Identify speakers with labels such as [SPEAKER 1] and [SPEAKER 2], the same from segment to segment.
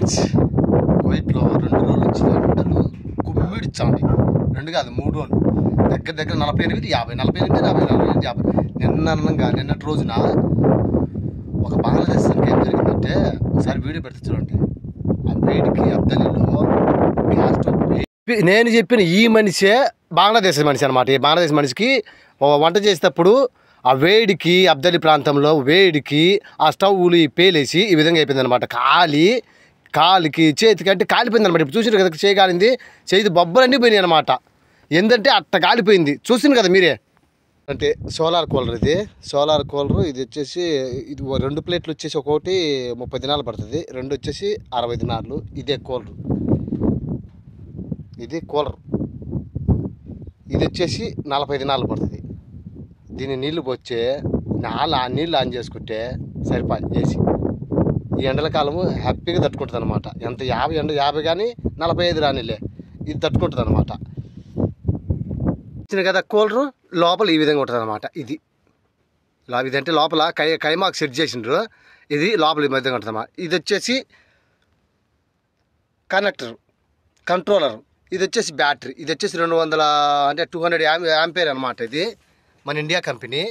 [SPEAKER 1] Guys, కువైట్లో 2 రోజుల నుంచి ఎండలు కుమ్మిడిచ్చాండి. 2 కాదు 3 రోజులు, దగ్గర దగ్గర 48, 50, 50. నిన్నటి రోజున ఒక బంగ్లాదేశ్ ఏం జరిగిందంటే, ఒకసారి వీడియో పెడితే చూడండి. ఆ వేడికి అబ్దలీలో గ్యాస్ స్టవ్, నేను చెప్పిన ఈ మనిషే బంగ్లాదేశ్ మనిషి అనమాట. ఈ బంగ్లాదేశ్ మనిషికి వంట చేసేటప్పుడు ఆ వేడికి, అబ్దలీ ప్రాంతంలో వేడికి ఆ స్టవ్లు పేలేసి ఈ విధంగా అయిపోయింది అనమాట. కాలికి చేతికి అంటే కాలిపోయింది అనమాట. ఇప్పుడు చూసారు కదా, చేయి కాలింది, చేతి బొబ్బలన్నీ పోయినాయి అనమాట. ఏంటంటే అట్ట కాలిపోయింది, చూసింది కదా మీరే. అంటే సోలార్ కూలర్, ఇది సోలార్ కూలర్. ఇది వచ్చేసి 2 ప్లేట్లు వచ్చేసి ఒకటి 30 దినాలు పడుతుంది, 2 వచ్చేసి 60 దినాలు. ఇదే కూలర్, ఇది కూలర్. ఇది వచ్చేసి 40 దినాలు పడుతుంది. దీన్ని నీళ్లు పోస్తే నీళ్ళు ఆన్ చేసుకుంటే సరిపోయి చేసి ఈ ఎండల కాలము హ్యాపీగా తట్టుకుంటుంది అనమాట. ఎంత 50 కానీ 45 రానిలే, ఇది తట్టుకుంటుంది అనమాట. వచ్చిన కదా కూలరు లోపల ఈ విధంగా ఉంటుంది అనమాట. ఇదంటే లోపల కైమాకు సెట్ చేసిండ్రు. ఇది లోపల ఈ విధంగా ఉంటుంది అన్నమాట. ఇది వచ్చేసి కంట్రోలర్. ఇది వచ్చేసి బ్యాటరీ. ఇది వచ్చేసి 200 అంటే 200 యాంపేర్ అనమాట. ఇది మన ఇండియా కంపెనీ.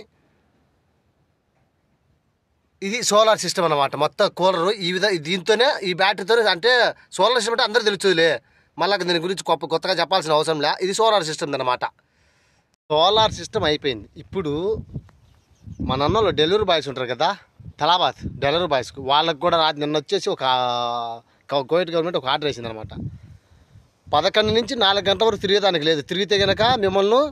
[SPEAKER 1] ఇది సోలార్ సిస్టమ్ అనమాట. మొత్తం కూలరు ఈ విధంగా, దీంతోనే ఈ బ్యాటరీతోనే. అంటే సోలార్ సిస్టమ్ అంటే అందరూ తెలుస్తుందిలే, మళ్ళీ దీని గురించి కొత్తగా చెప్పాల్సిన అవసరం లే. ఇది సోలార్ సిస్టమ్ అనమాట. సోలార్ సిస్టమ్ అయిపోయింది. ఇప్పుడు మన అన్నలో డెలివరీ బాయ్స్ ఉంటారు కదా, తలాబాద్ డెలివరీ బాయ్స్, వాళ్ళకు కూడా నిన్న వచ్చేసి కువైట్ గవర్నమెంట్ ఒక ఆర్డర్ వేసింది అనమాట. 11 నుంచి 4 గంటల వరకు తిరిగేదానికి లేదు. తిరిగితే కనుక మిమ్మల్ని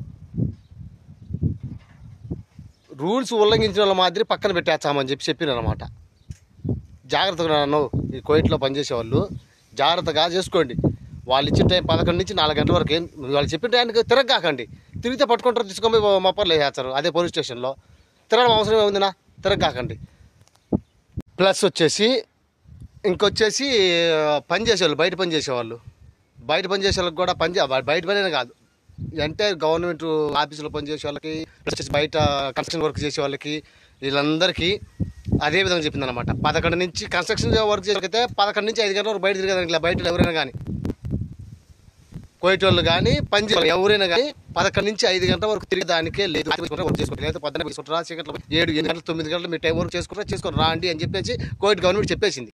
[SPEAKER 1] రూల్స్ ఉల్లంఘించిన వాళ్ళ మాదిరి పక్కన పెట్టేస్తామని చెప్పినారనమాట. జాగ్రత్తగా నన్ను ఈ కువైట్లో పనిచేసేవాళ్ళు జాగ్రత్తగా చేసుకోండి. వాళ్ళు ఇచ్చిన టైం 11 నుంచి 4 గంటల వరకు. వాళ్ళు చెప్పిన టైంకి తిరగకాకండి. తిరిగితే పట్టుకుంటారు, తీసుకొని మొప్పర్లు వేసేస్తారు. అదే పోలీస్ స్టేషన్లో తిరగడం అవసరం ఏముందినా, తిరగకాకండి. ప్లస్ వచ్చేసి ఇంకొచ్చేసి పనిచేసేవాళ్ళు, బయట పనిచేసే వాళ్ళకి కూడా బయట పని కాదు, అంటే గవర్నమెంట్ ఆఫీసులో పనిచేసే వాళ్ళకి, ప్లస్ బయట కన్స్ట్రక్షన్ వర్క్ చేసే వాళ్ళకి, వీళ్ళందరికీ అదే విధంగా చెప్పింది అనమాట. 11 నుంచి కన్స్ట్రక్షన్ వర్క్ చేసేకైతే 11 నుంచి 5 గంటల వరకు బయట తిరగడానికి. బయట ఎవరైనా కానీ, కువైట్ వాళ్ళు కానీ, పనిచేసే ఎవరైనా కానీ 11 నుంచి 5 గంటల వరకు తిరిగేదానికే లేదు. వర్క్ చేసుకోవాలి, లేదా 17 7 గంటలు 9 గంటలు మీ టైం వర్క్ చేసుకోరా రా అండి అని చెప్పేసి కువైట్ గవర్నమెంట్ చెప్పేసింది.